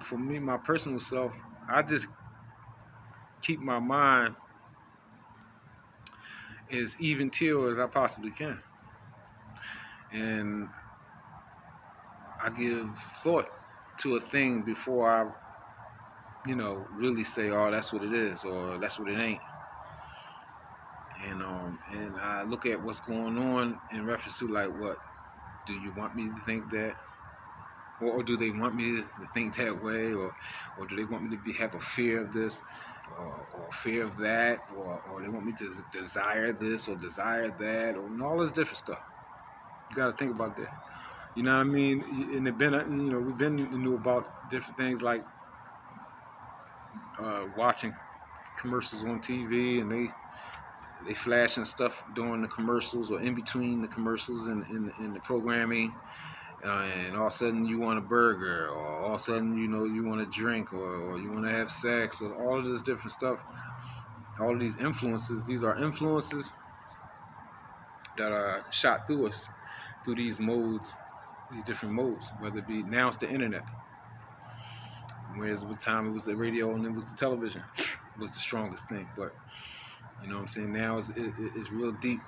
for me, my personal self, I just keep my mind as even keel as I possibly can, and I give thought to a thing before I, really say, "Oh, that's what it is," or "That's what it ain't." And I look at what's going on in reference to, like, what do you want me to think that, or do they want me to think that way, or do they want me to have a fear of this, or fear of that, or they want me to desire this or desire that, or all this different stuff. You got to think about that. You know what I mean? And we've been knew about different things like watching commercials on TV, and they flashing stuff during the commercials or in between the commercials and in the programming, and all of a sudden you want a burger, or all of a sudden you want a drink, or you want to have sex, or all of this different stuff. All of these influences, these are influences that are shot through us through these modes, these different modes. Whether it be now it's the internet, whereas with time it was the radio and it was the television was the strongest thing. But you know what I'm saying, now it's real deep.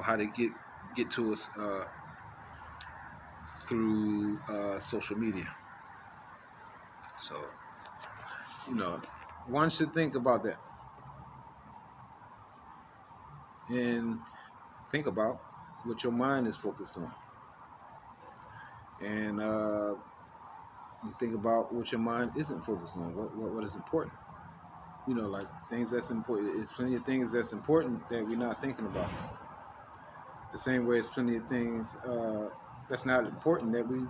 How they get to us through social media. So one should think about that and think about what your mind is focused on, and think about what your mind isn't focused on. What is important? Like things that's important. It's plenty of things that's important that we're not thinking about. The same way, it's plenty of things that's not important that we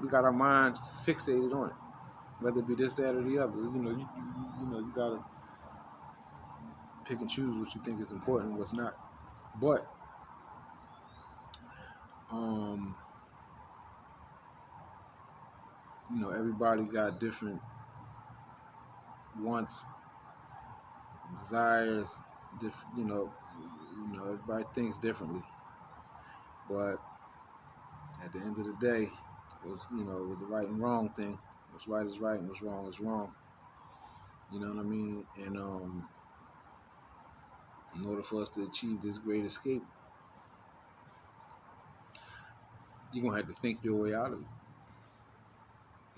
got our minds fixated on it. Whether it be this, that, or the other. You gotta pick and choose what you think is important and what's not. But everybody got different wants, desires, different. Everybody thinks differently. But at the end of the day, with the right and wrong thing, what's right is right and what's wrong is wrong. You know what I mean? And in order for us to achieve this great escape, you're gonna have to think your way out of it.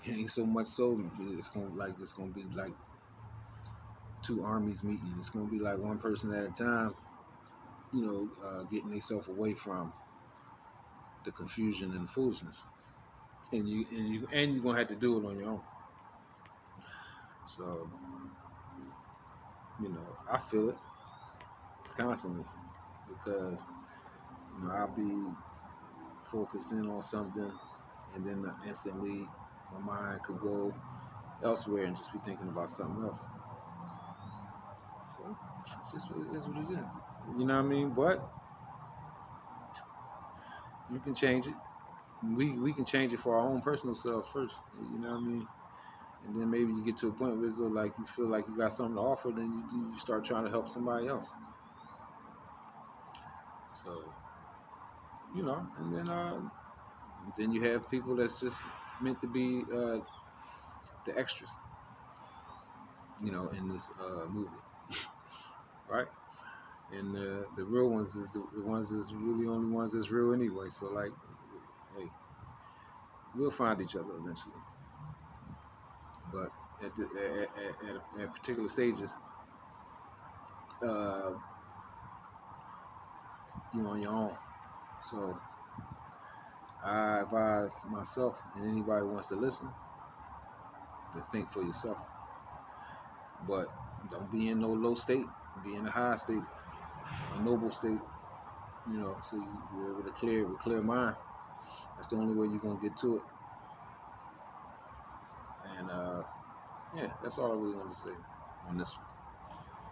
It ain't so much so it's gonna be like two armies meeting. It's gonna be like one person at a time, getting themselves away from the confusion and the foolishness. And you're gonna have to do it on your own. So, I feel it constantly because I'll be focused in on something, and then instantly my mind could go elsewhere and just be thinking about something else. So it's just what it is. What it is. You know what I mean? But you can change it. We can change it for our own personal selves first. You know what I mean? And then maybe you get to a point where it's like you feel like you got something to offer, then you start trying to help somebody else. So and then you have people that's just meant to be the extras, in this movie, right? And the real ones is the ones that's really only ones that's real anyway. So like, hey, we'll find each other eventually. But at particular stages, uh, you're on your own. So I advise myself and anybody who wants to listen to think for yourself. But don't be in no low state. Be in a high state, a noble state. So you're able to clear with clear mind. That's the only way you're gonna get to it. And yeah, that's all I really want to say on this